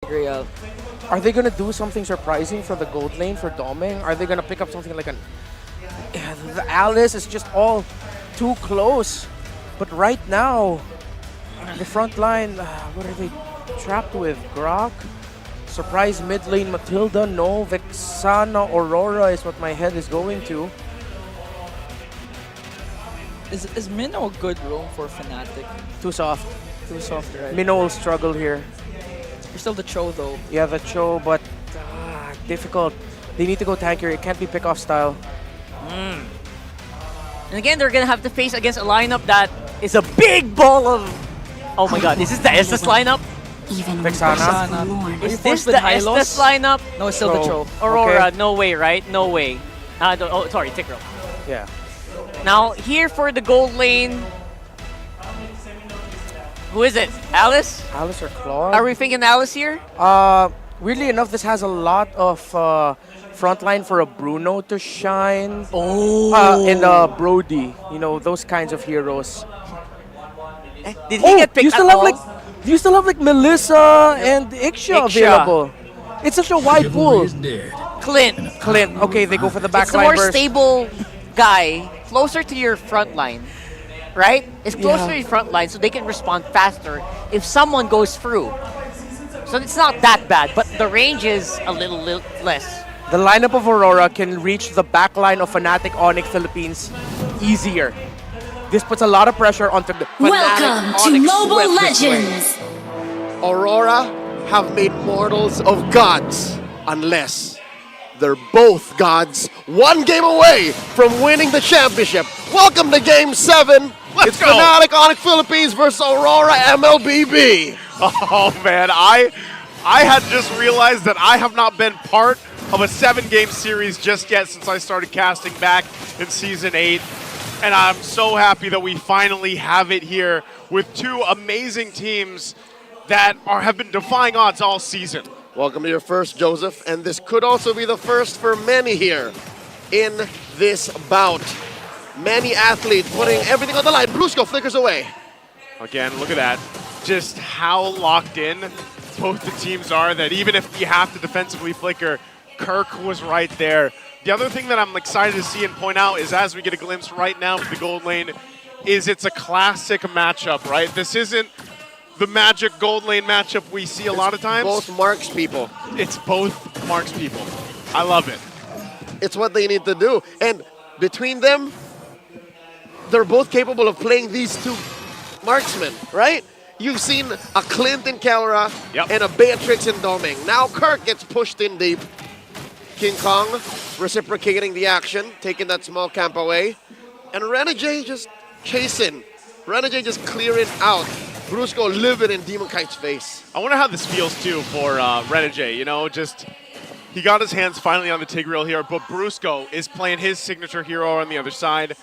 Real. Are they gonna do something surprising for the gold lane for Doming? Are they gonna pick up something like an... Yeah, the Alice is just all too close. But right now, the front line, what are they trapped with? Grok? Surprise mid lane Matilda? No. Vexana Aurora is what my head is going to. Is Minnow a good roam for Fnatic? Too soft. Too soft, right? Minnow will struggle here. You're still the Cho though. Yeah, the Cho, but difficult. They need to go tankier. It can't be pick-off style. And again, they're gonna have to face against a lineup that is a big ball of... Oh my god, is this the Estes lineup? Even Vexana. Is this the Estes lineup? No, it's still the Cho. Aurora, Okay. no way, right? No way. Oh, sorry, Tickrel. Yeah. Now, here for the gold lane. Who is it? Alice? Alice or Claude? Are we thinking Alice here? Weirdly enough, this has a lot of frontline for a Bruno to shine. Oh. And Brody. You know, those kinds of heroes. Did he get picked you still at have all? like you still have like Melissa and Ixia available. It's such a wide pool. Clint. Clint. Okay, they go for the It's a backline more burst. stable guy, closer to your front line, right? It's closer Yeah. to your front line, so they can respond faster if someone goes through. So it's not that bad, but the range is a little less. The lineup of Aurora can reach the backline of Fnatic Onyx Philippines easier. This puts a lot of pressure onto the Fnatic Welcome to Onyx Mobile swept this way. Legends. Aurora have made mortals of gods unless they're both gods, one game away from winning the championship. Welcome to Game 7. Let's it's go. Fnatic Onyx Philippines versus Aurora MLBB. Oh man, I had just realized that I have not been part of a 7-game series just yet since I started casting back in Season 8. And I'm so happy that we finally have it here with two amazing teams that have been defying odds all season. Welcome to your first, Joseph, and this could also be the first for many here in this bout. Many athletes putting everything on the line. Brusco flickers away. Again, look at that. Just how locked in both the teams are that even if you have to defensively flicker, Kirk was right there. The other thing that I'm excited to see and point out is as we get a glimpse right now of the gold lane, is it's a classic matchup, right? This isn't the Magic gold lane matchup we see a lot of times. Both Marks people. It's both Marks people. I love it. It's what they need to do. And between them, they're both capable of playing these two marksmen, right? You've seen a Clint in Kelra and a Beatrix in Doming. Now Kirk gets pushed in deep. King Kong reciprocating the action, taking that small camp away. And Renegade just chasing. Renegade just clearing out. Brusco living in Demon Kite's face. I wonder how this feels too for Renegade, you know, just he got his hands finally on the Tigreal here, but Brusco is playing his signature hero on the other side.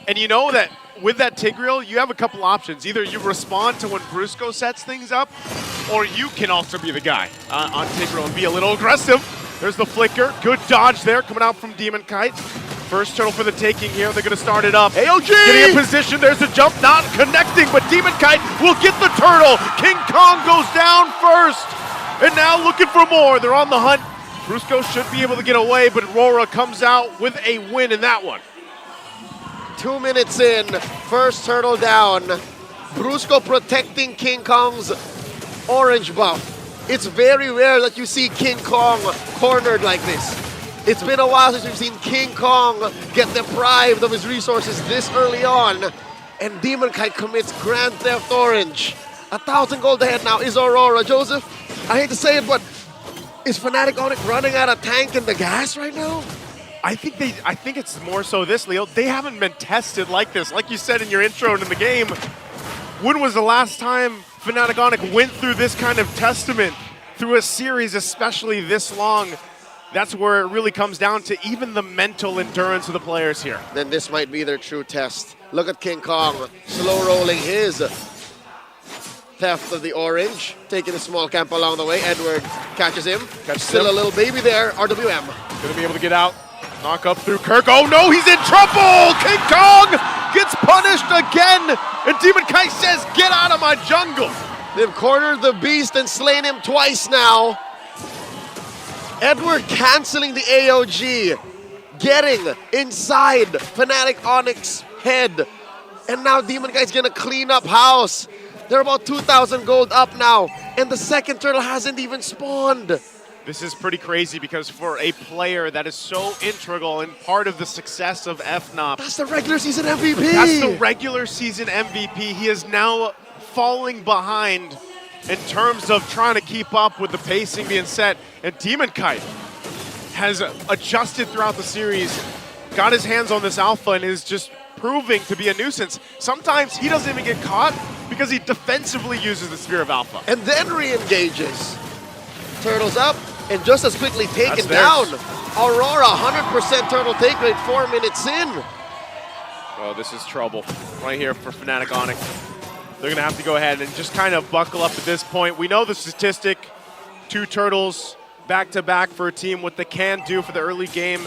And you know that with that Tigreal, you have a couple options. Either you respond to when Brusco sets things up, or you can also be the guy on Tigreal and be a little aggressive. There's the flicker. Good dodge there coming out from Demon Kite. First turtle for the taking here. They're going to start it up. AOG! Getting in position. There's a jump not connecting, but Demon Kite will get the turtle. King Kong goes down first. And now looking for more. They're on the hunt. Brusco should be able to get away, but Aurora comes out with a win in that one. 2 minutes in, first turtle down. Brusco protecting King Kong's orange buff. It's very rare that you see King Kong cornered like this. It's been a while since we've seen King Kong get deprived of his resources this early on. And Demon Kite commits Grand Theft Orange. 1,000 gold ahead now is Aurora. Joseph, I hate to say it, but is Fnatic Onyx running out of tank and the gas right now? I think it's more so this, Leo. They haven't been tested like this. Like you said in your intro into the game, when was the last time Fnatic Onyx went through this kind of testament through a series, especially this long? That's where it really comes down to even the mental endurance of the players here. Then this might be their true test. Look at King Kong slow rolling his theft of the orange, taking a small camp along the way. Edward catches him. Still a little baby there. RWM. Gonna be able to get out. Knock up through Kirk. Oh no, he's in trouble! King Kong gets punished again! And Demon Kite says, get out of my jungle! They've cornered the beast and slain him twice now. Edward canceling the AOG, getting inside Fnatic Onyx's head. And now Demon Guy's gonna clean up house. They're about 2,000 gold up now, and the second turtle hasn't even spawned. This is pretty crazy because for a player that is so integral and part of the success of Fnop, That's the regular season MVP. that's the regular season MVP. He is now falling behind in terms of trying to keep up with the pacing being set. And Demon Kite has adjusted throughout the series, got his hands on this alpha, and is just proving to be a nuisance. Sometimes he doesn't even get caught because he defensively uses the Spear of Alpha. And then re-engages. Turtles up, and just as quickly taken That's down. theirs. Aurora, 100% turtle take rate, 4 minutes in. Oh, this is trouble right here for Fnatic Onyx. They're going to have to go ahead and just kind of buckle up at this point. We know the statistic, 2 turtles back-to-back for a team, what they can do for the early game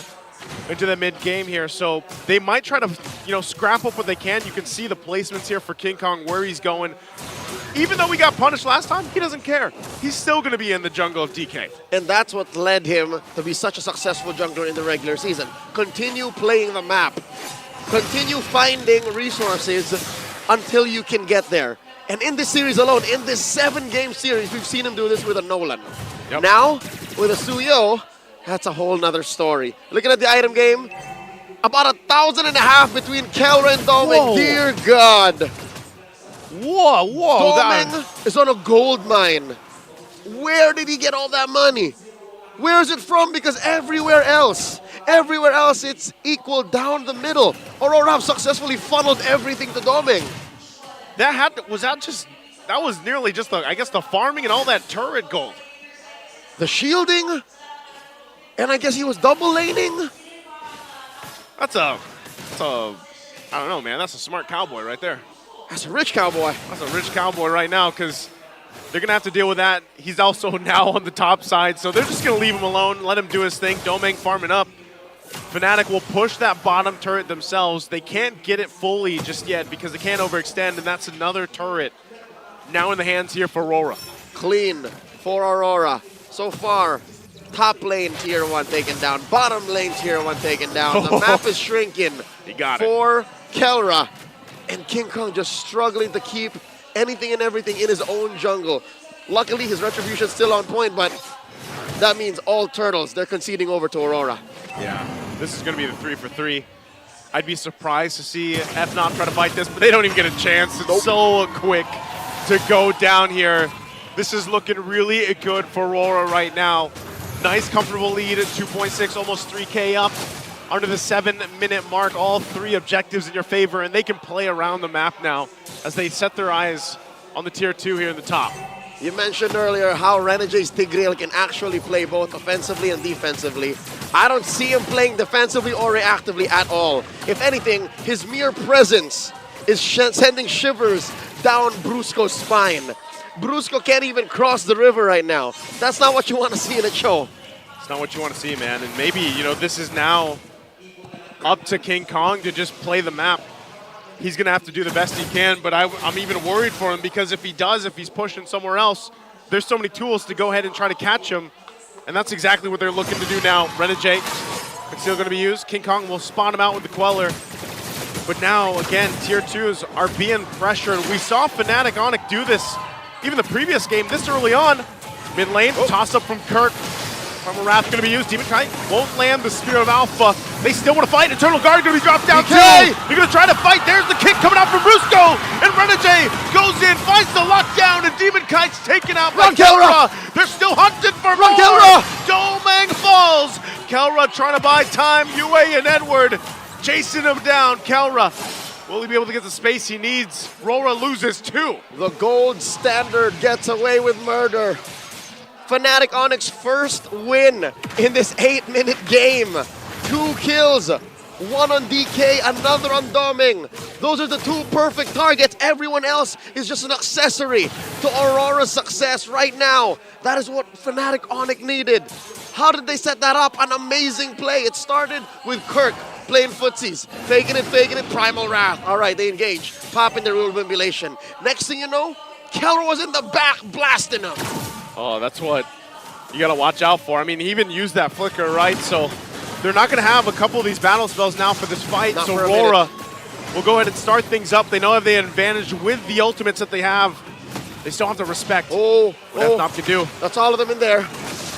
into the mid-game here. So they might try to, scrap up what they can. You can see the placements here for King Kong, where he's going. Even though we got punished last time, he doesn't care. He's still going to be in the jungle of DK. And that's what led him to be such a successful jungler in the regular season. Continue playing the map. Continue finding resources until you can get there. And in this series alone, in this 7-game series, we've seen him do this with a Nolan. Yep. Now, with a Suyo, that's a whole nother story. Looking at the item game, about 1,500 between Kelra and Doming. Whoa. Dear God. Whoa, Doming is on a gold mine. Where did he get all that money? Where is it from? Because everywhere else it's equal down the middle. Aurora have successfully funneled everything to Doming. that was nearly just the farming and all that turret gold. The shielding, and I guess he was double laning. That's I don't know, man. That's a smart cowboy right there. That's a rich cowboy. That's a rich cowboy right now because they're going to have to deal with that. He's also now on the top side, so they're just going to leave him alone, let him do his thing. Doming farming up. Fnatic will push that bottom turret themselves. They can't get it fully just yet because they can't overextend, and that's another turret now in the hands here for Aurora. Clean for Aurora. So far, top lane tier 1 taken down, bottom lane tier 1 taken down. The map is shrinking He got it. for Kelra. And King Kong just struggling to keep anything and everything in his own jungle. Luckily, his retribution's still on point, but that means all turtles, they're conceding over to Aurora. Yeah, this is going to be the 3 for 3. I'd be surprised to see Fnop try to fight this, but they don't even get a chance. It's so quick to go down here. This is looking really good for Aurora right now. Nice, comfortable lead at 2.6, almost 3K up. Under the 7-minute mark, all 3 objectives in your favor, and they can play around the map now as they set their eyes on the tier 2 here in the top. You mentioned earlier how Renegades Tigreal can actually play both offensively and defensively. I don't see him playing defensively or reactively at all. If anything, his mere presence is sending shivers down Brusco's spine. Brusco can't even cross the river right now. That's not what you want to see in a show. It's not what you want to see, man. And maybe, this is now up to King Kong to just play the map. He's going to have to do the best he can, but I'm even worried for him because if he's pushing somewhere else, there's so many tools to go ahead and try to catch him, and that's exactly what they're looking to do now. Renegade is still going to be used. King Kong will spawn him out with the Queller, but now, again, tier 2s are being pressured. We saw Fnatic Onyx do this even the previous game this early on. Mid lane, toss up from Kirk. Armor Wrath going to be used. Demon Kite won't land the Spear of Alpha. They still want to fight. Eternal Guard going to be dropped down too. DK! They're going to try to fight. There's the kick coming out from Brusco. And Renegade goes in, finds the lockdown, and Demon Kite's taken out by Run, Kelra! They're still hunting for Run, more. Kelra! Doming falls. Kelra trying to buy time. Yue and Edward chasing him down. Kelra, will he be able to get the space he needs? Aurora loses 2. The gold standard gets away with murder. Fnatic Onyx first win in this 8-minute game. 2 kills, 1 on DK, another on Doming. Those are the 2 perfect targets. Everyone else is just an accessory to Aurora's success right now. That is what Fnatic Onyx needed. How did they set that up? An amazing play. It started with Kirk playing footsies, faking it, Primal Wrath. All right, they engage, popping their rule of emulation. Next thing you know, Keller was in the back blasting him. Oh, that's what you got to watch out for. I mean, he even used that flicker, right? So they're not going to have a couple of these battle spells now for this fight. Not so for a Aurora will go ahead and start things up. They know if they have advantage with the ultimates that they have. They still have to respect what Fnop can do. That's all of them in there.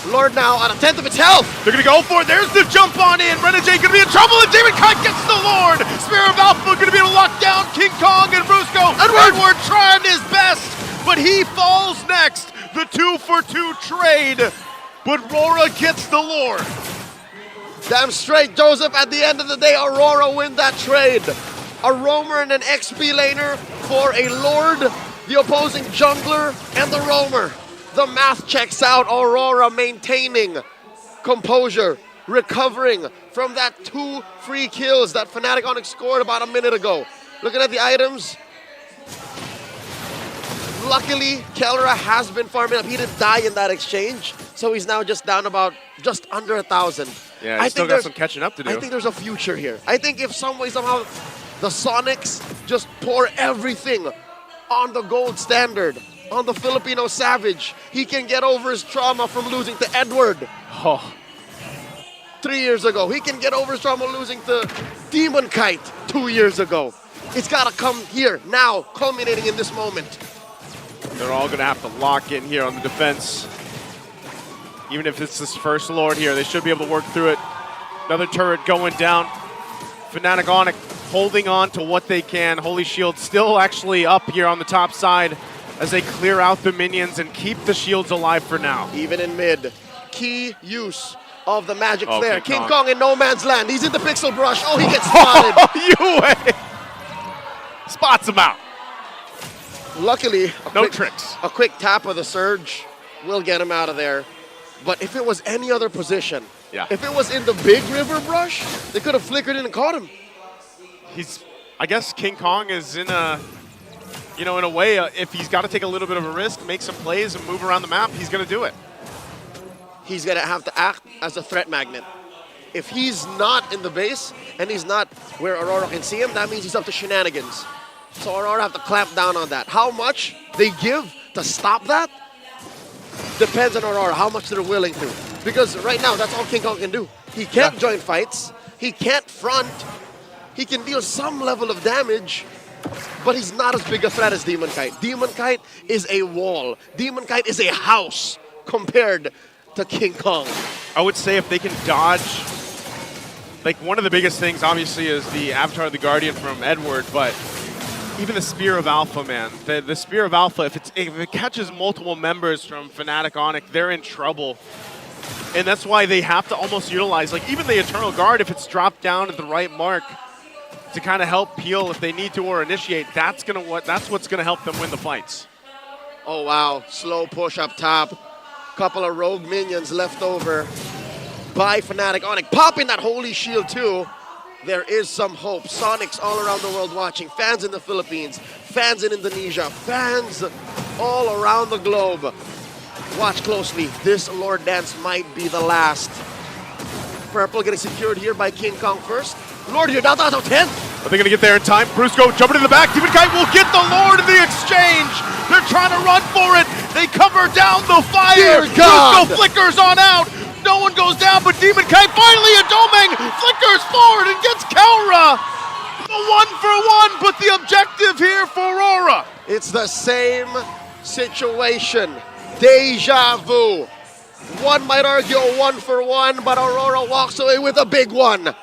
Lord now on a tenth of its health. They're going to go for it. There's the jump on in. Renegade going to be in trouble, and Demon Kite gets the Lord. Spear of Alpha going to be able to lock down King Kong and Brusco. Edward trying his best, but he falls next. The 2-for-2 trade, but Aurora gets the Lord. Damn straight, Joseph. At the end of the day, Aurora win that trade. A roamer and an XP laner for a Lord, the opposing jungler, and the roamer. The math checks out. Aurora maintaining composure, recovering from that 2 free kills that Fnatic Onyx scored about a minute ago. Looking at the items, luckily, Kellera has been farming up. He didn't die in that exchange, so he's now just down about just under 1,000. Yeah, he's still got some catching up to do. I think there's a future here. I think if some way, somehow, the Sonics just pour everything on the gold standard, on the Filipino Savage, he can get over his trauma from losing to Edward. Oh. 3 years ago. He can get over his trauma losing to Demon Kite 2 years ago. It's got to come here, now, culminating in this moment. They're all going to have to lock in here on the defense. Even if it's this first Lord here, they should be able to work through it. Another turret going down. Fnatic Onyx holding on to what they can. Holy Shield still actually up here on the top side as they clear out the minions and keep the shields alive for now. Even in mid. Key use of the magic Oh, flare. King King Kong. Kong in no man's land. He's in the pixel brush. Oh, he gets spotted. Yue spots him out. Luckily, No tricks. a quick tap of the surge will get him out of there. But if it was any other position, Yeah. if it was in the big river brush, they could have flickered in and caught him. I guess King Kong is in a, in a way, if he's got to take a little bit of a risk, make some plays and move around the map, he's going to do it. He's going to have to act as a threat magnet. If he's not in the base and he's not where Aurora can see him, that means he's up to shenanigans. So Aurora have to clamp down on that. How much they give to stop that depends on Aurora, how much they're willing to. Because right now, that's all King Kong can do. He can't join fights. He can't front. He can deal some level of damage, but he's not as big a threat as Demon Kite. Demon Kite is a wall. Demon Kite is a house compared to King Kong. I would say if they can dodge, like one of the biggest things obviously is the Avatar of the Guardian from Edward, but even the Spear of Alpha, man. The Spear of Alpha, if it catches multiple members from Fnatic Onyx, they're in trouble. And that's why they have to almost utilize, like even the Eternal Guard, if it's dropped down at the right mark to kind of help peel if they need to or initiate, that's what's gonna help them win the fights. Oh wow, slow push up top. Couple of rogue minions left over by Fnatic Onyx. Popping that Holy Shield too. There is some hope. Sonics all around the world watching. Fans in the Philippines, fans in Indonesia, fans all around the globe. Watch closely. This Lord Dance might be the last. Purple getting secured here by King Kong first. Lord here, down to 10. Are they going to get there in time? Brusco jumping in the back. Demon Kite will get the Lord in the exchange. They're trying to run for it. They cover down the fire. Dear God. Brusco flickers on out. No one goes down, but Demon Kite finally a Domeng flickers forward and gets Kellera. The 1-for-1, but the objective here for Aurora. It's the same situation. Deja vu. One might argue a 1-for-1, but Aurora walks away with a big one.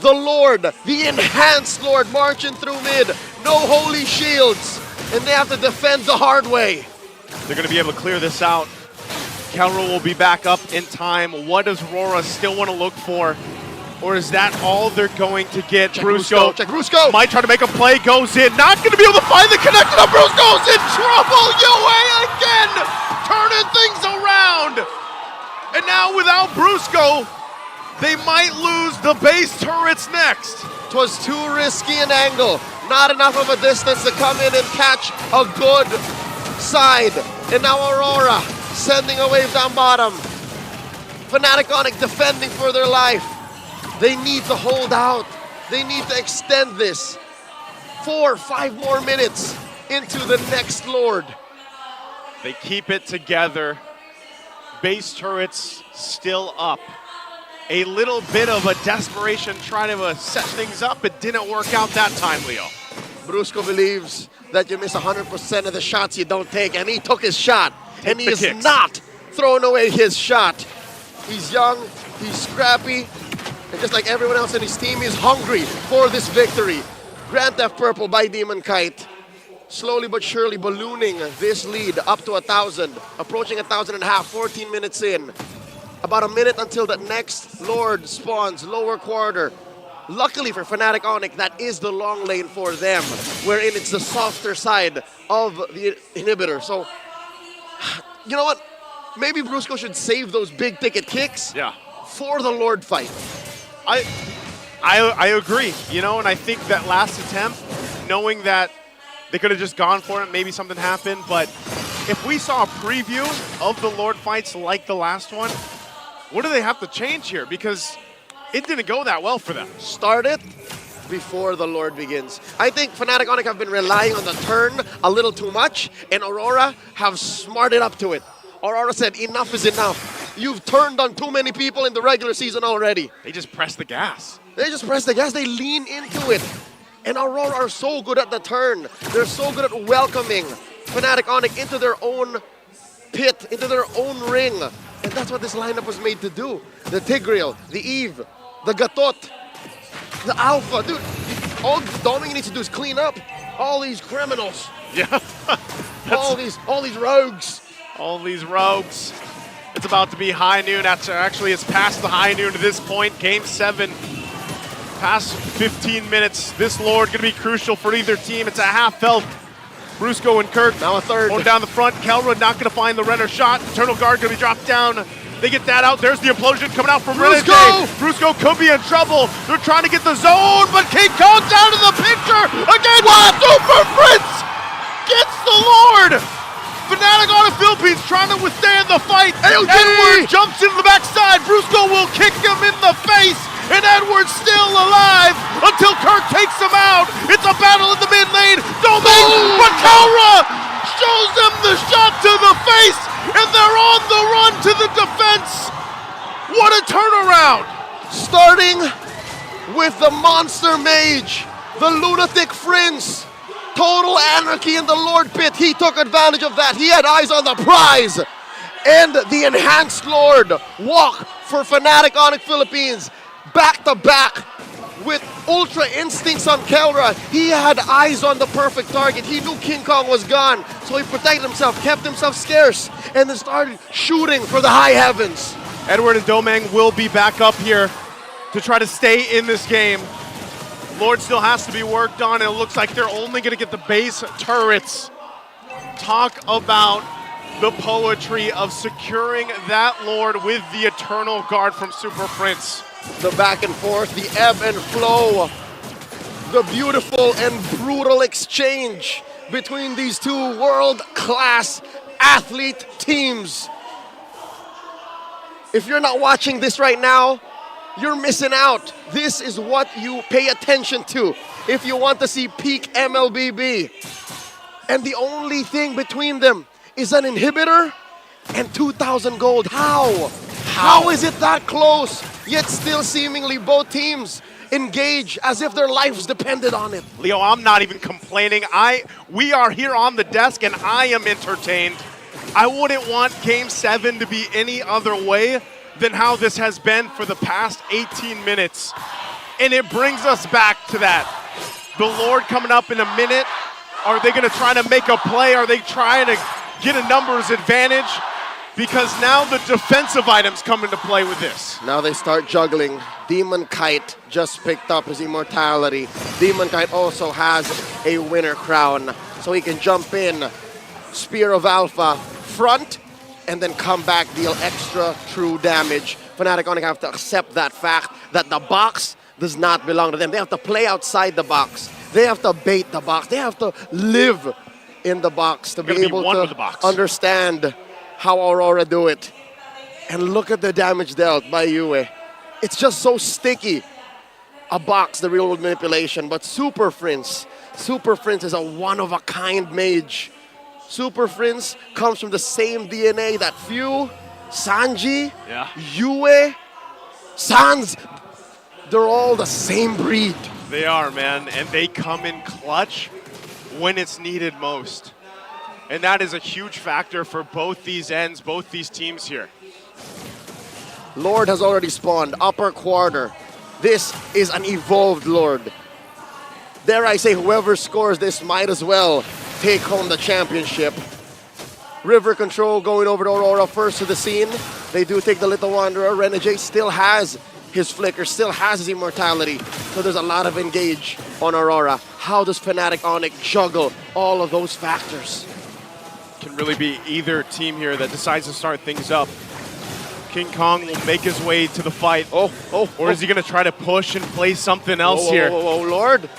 The Lord, the enhanced Lord, marching through mid. No holy shields, and they have to defend the hard way. They're going to be able to clear this out. Kellera will be back up in time. What does Aurora still want to look for? Or is that all they're going to get? Check Brusco Brusco. might try to make a play, goes in. Not going to be able to find the connection. Brusco's in trouble. Yue again, turning things around. And now without Brusco, they might lose the base turrets next. Twas too risky an angle. Not enough of a distance to come in and catch a good side. And now Aurora sending a wave down bottom. Fnatic Onyx defending for their life. They need to hold out. They need to extend this. 4 or 5 more minutes into the next Lord. They keep it together. Base turrets still up. A little bit of a desperation trying to set things up. It didn't work out that time, Leo. Brusco believes that you miss 100% of the shots you don't take, and he took his shot, and he the is kicks. not throwing away his shot. He's young, he's scrappy, and just like everyone else in his team, he's hungry for this victory. Grand Theft Purple by Demon Kite, slowly but surely ballooning this lead up to 1,000, approaching 1,500, 14 minutes in. About a minute until the next Lord spawns, lower quarter. Luckily for Fnatic Onyx, that is the long lane for them, wherein it's the softer side of the inhibitor. So, you know what? Maybe Brusco should save those big ticket kicks for the Lord fight. I agree, you know, and I think that last attempt, knowing that they could have just gone for it, maybe something happened, but if we saw a preview of the Lord fights like the last one, what do they have to change here? Because it didn't go that well for them. Start it before the Lord begins. I think Fnatic Onyx have been relying on the turn a little too much, and Aurora have smarted up to it. Aurora said, enough is enough. You've turned on too many people in the regular season already. They just press the gas. They just press the gas, they lean into it. And Aurora are so good at the turn. They're so good at welcoming Fnatic Onyx into their own pit, into their own ring. And that's what this lineup was made to do. The Tigreal, the Eve, the Gatot, the Alpha. Dude, all Doming needs to do is clean up all these criminals. Yeah. all these rogues. All these rogues. It's about to be high noon. Actually, it's past the high noon to this point. Game 7. Past 15 minutes. This Lord going to be crucial for either team. It's a half health. Brusco and Kirk now a third. Going down the front. Kelra not going to find the Renner shot. Eternal Guard going to be dropped down. They get that out. There's the implosion coming out from Renner. Brusco could be in trouble. They're trying to get the zone, but King Kong's out of the picture. Again, Super Prince gets the Lord. Fnatic on the Philippines trying to withstand the fight. Edward jumps into the backside. Brusco will kick him in the face. And Edward's still alive until Kirk takes him out. It's a battle in the mid lane. Domain, but Kelra shows them the shot to the face, and they're on the run to the defense. What a turnaround. Starting with the Monster Mage, the Lunatic Prince. Total anarchy in the Lord pit. He took advantage of that. He had eyes on the prize. And the Enhanced Lord walk for Fnatic Onyx Philippines. Back to back with Ultra Instincts on Kelra. He had eyes on the perfect target. He knew King Kong was gone, so he protected himself, kept himself scarce, and then started shooting for the high heavens. Edward and Domang will be back up here to try to stay in this game. Lord still has to be worked on, and it looks like they're only going to get the base turrets. Talk about the poetry of securing that Lord with the Eternal Guard from Super Prince. The back and forth, the ebb and flow, the beautiful and brutal exchange between these two world-class athlete teams. If you're not watching this right now, you're missing out. This is what you pay attention to if you want to see peak MLBB. And the only thing between them is an inhibitor and 2,000 gold. How? How is it that close? Yet still seemingly both teams engage as if their lives depended on it. Leo, I'm not even complaining. We are here on the desk and I am entertained. I wouldn't want Game 7 to be any other way than how this has been for the past 18 minutes. And it brings us back to that. The Lord coming up in a minute. Are they going to try to make a play? Are they trying to get a numbers advantage? Because now the defensive items come into play with this. Now they start juggling. Demon Kite just picked up his immortality. Demon Kite also has a winner crown, so he can jump in, Spear of Alpha, front, and then come back, deal extra true damage. Fnatic Onyx have to accept that fact that the box does not belong to them. They have to play outside the box. They have to bait the box. They have to live in the box to be able to understand how Aurora do it. And look at the damage dealt by Yue. It's just so sticky. A box, the real world manipulation, but Super Prince is a one-of-a-kind mage. Super Prince comes from the same DNA. That few, Sanji, Yeah. Yue, Sans, they're all the same breed. They are, man, and they come in clutch when it's needed most. And that is a huge factor for both these ends, both these teams here. Lord has already spawned, upper quarter. This is an evolved Lord. Dare I say, whoever scores this might as well take home the championship. River Control going over to Aurora first to the scene. They do take the Little Wanderer. Renegade still has his flicker, still has his immortality. So there's a lot of engage on Aurora. How does Fnatic Onyx juggle all of those factors? Can really be either team here that decides to start things up. King Kong will make his way to the fight. Or is he going to try to push and play something else here? Lord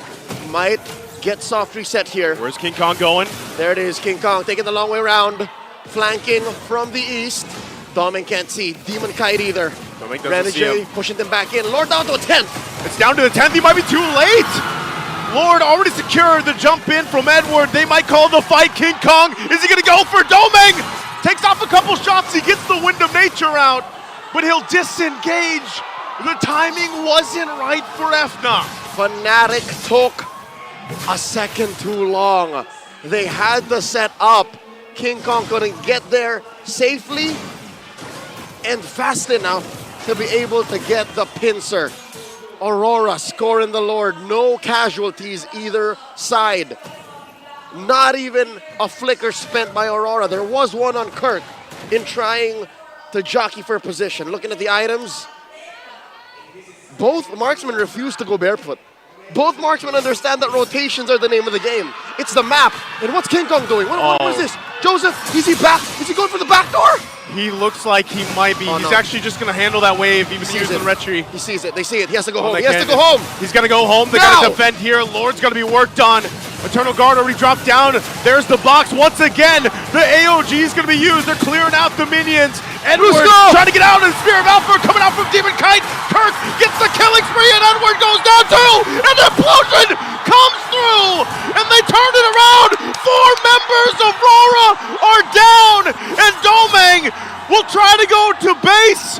might get soft reset here. Where's King Kong going? There it is, King Kong taking the long way around. Flanking from the east. Domin can't see. Demon Kite either. Domin doesn't see him. Renegade pushing them back in. Lord down to a 10th. It's down to the 10th. He might be too late. Lord already secured the jump in from Edward. They might call the fight. King Kong, is he going to go for Doming? Takes off a couple shots. He gets the Wind of Nature out, but he'll disengage. The timing wasn't right for Fnop. Fnatic took a second too long. They had the set up. King Kong couldn't get there safely and fast enough to be able to get the pincer. Aurora scoring the Lord. No casualties either side. Not even a flicker spent by Aurora. There was one on Kirk in trying to jockey for position. Looking at the items, both marksmen refuse to go barefoot. Both marksmen understand that rotations are the name of the game. It's the map. And what's King Kong doing? What is this? Joseph, is he back? Is he going for the back door? He looks like he might be. He's actually just going to handle that wave. He was using retry. He sees it. They see it. He has to go home. They He has to go home. He's going to go home. They got to defend here. Lord's going to be worked on. Eternal Guard already dropped down. There's the box once again. The AOG is going to be used. They're clearing out the minions. Edward trying to get out, and Spear of Alpha coming out from Demon Kite. Kirk gets the killing spree, and Edward goes down too. And the explosion comes through, and they turn it around. 4 members of Aurora are down, and Domeng will try to go to base,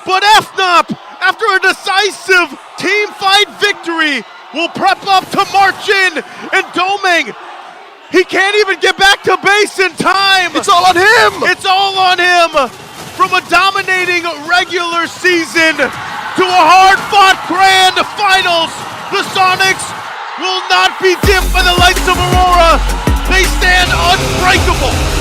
but Fnop, after a decisive team fight victory, will prep up to march in, and Domeng, he can't even get back to base in time. It's all on him. It's all on him. From a dominating regular season to a hard-fought grand finals, the Sonics will not be dimmed by the lights of Aurora. They stand unbreakable.